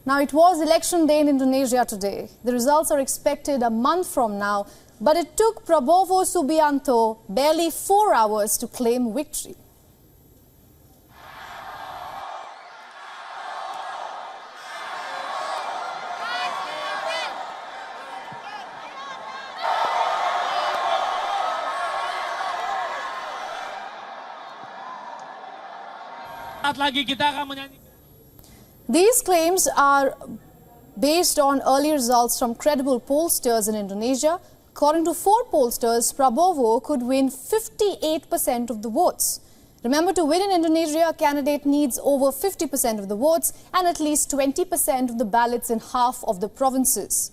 Now, it was election day in Indonesia today. The results are expected a month from now, but it took Prabowo Subianto barely 4 hours to claim victory. These claims are based on early results from credible pollsters in Indonesia. According to 4 pollsters, Prabowo could win 58% of the votes. Remember, to win in Indonesia, a candidate needs over 50% of the votes and at least 20% of the ballots in half of the provinces.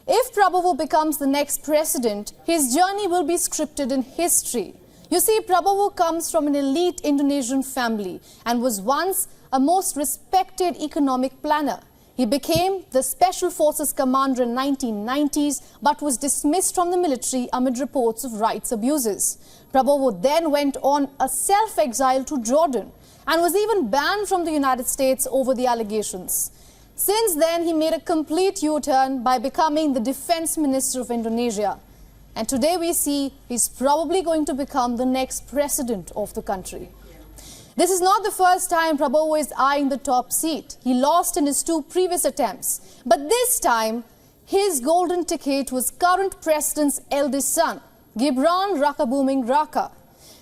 If Prabowo becomes the next president, his journey will be scripted in history. You see, Prabowo comes from an elite Indonesian family and was once a most respected economic planner. He became the Special Forces commander in 1990s but was dismissed from the military amid reports of rights abuses. Prabowo then went on a self-exile to Jordan and was even banned from the United States over the allegations. Since then, he made a complete U-turn by becoming the Defense Minister of Indonesia. And today we see he's probably going to become the next president of the country. This is not the first time Prabowo is eyeing the top seat. He lost in his 2 previous attempts. But this time, his golden ticket was current president's eldest son, Gibran Rakabuming Raka.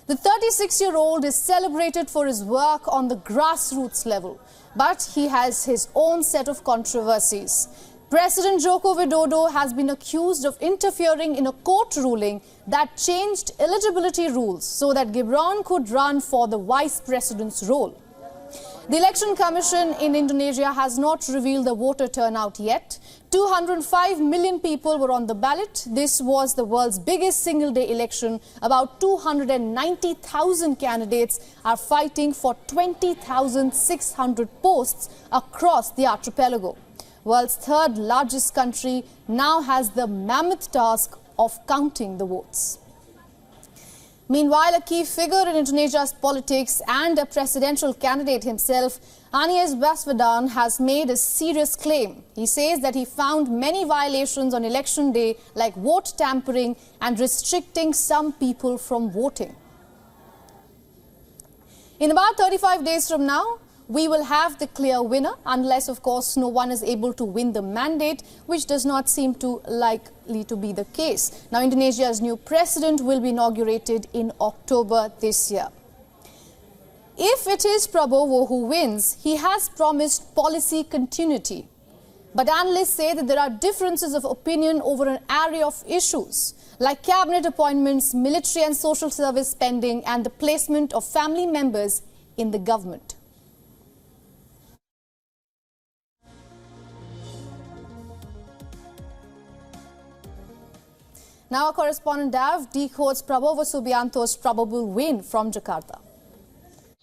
The 36-year-old is celebrated for his work on the grassroots level, but he has his own set of controversies. President Joko Widodo has been accused of interfering in a court ruling that changed eligibility rules so that Gibran could run for the vice president's role. The Election Commission in Indonesia has not revealed the voter turnout yet. 205 million people were on the ballot. This was the world's biggest single-day election. About 290,000 candidates are fighting for 20,600 posts across the archipelago. World's 3rd largest country now has the mammoth task of counting the votes. Meanwhile, a key figure in Indonesia's politics and a presidential candidate himself, Anies Baswedan, has made a serious claim. He says that he found many violations on election day, like vote tampering and restricting some people from voting. In about 35 days from now, we will have the clear winner, unless, of course, no one is able to win the mandate, which does not seem to likely to be the case. Now, Indonesia's new president will be inaugurated in October this year. If it is Prabowo who wins, he has promised policy continuity. But analysts say that there are differences of opinion over an array of issues, like cabinet appointments, military and social service spending, and the placement of family members in the government. Now our correspondent Dav decodes Prabowo Subianto's probable win from Jakarta.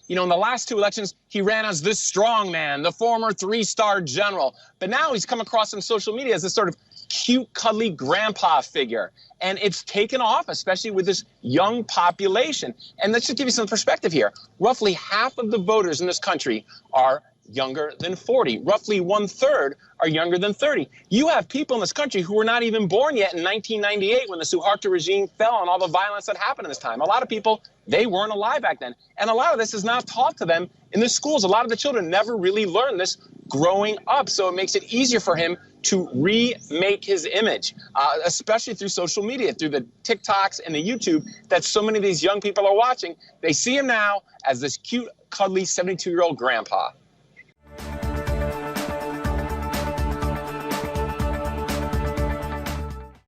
You know, in the last 2 elections, he ran as this strong man, the former 3-star general. But now he's come across on social media as this sort of cute, cuddly grandpa figure. And it's taken off, especially with this young population. And let's just give you some perspective here. Roughly half of the voters in this country are younger than 40. Roughly 1/3 are younger than 30. You have people in this country who were not even born yet in 1998 when the Suharto regime fell and all the violence that happened in this time. A lot of people, they weren't alive back then. And a lot of this is not taught to them in the schools. A lot of the children never really learned this growing up. So it makes it easier for him to remake his image, especially through social media, through the TikToks and the YouTube that so many of these young people are watching. They see him now as this cute, cuddly 72-year-old grandpa.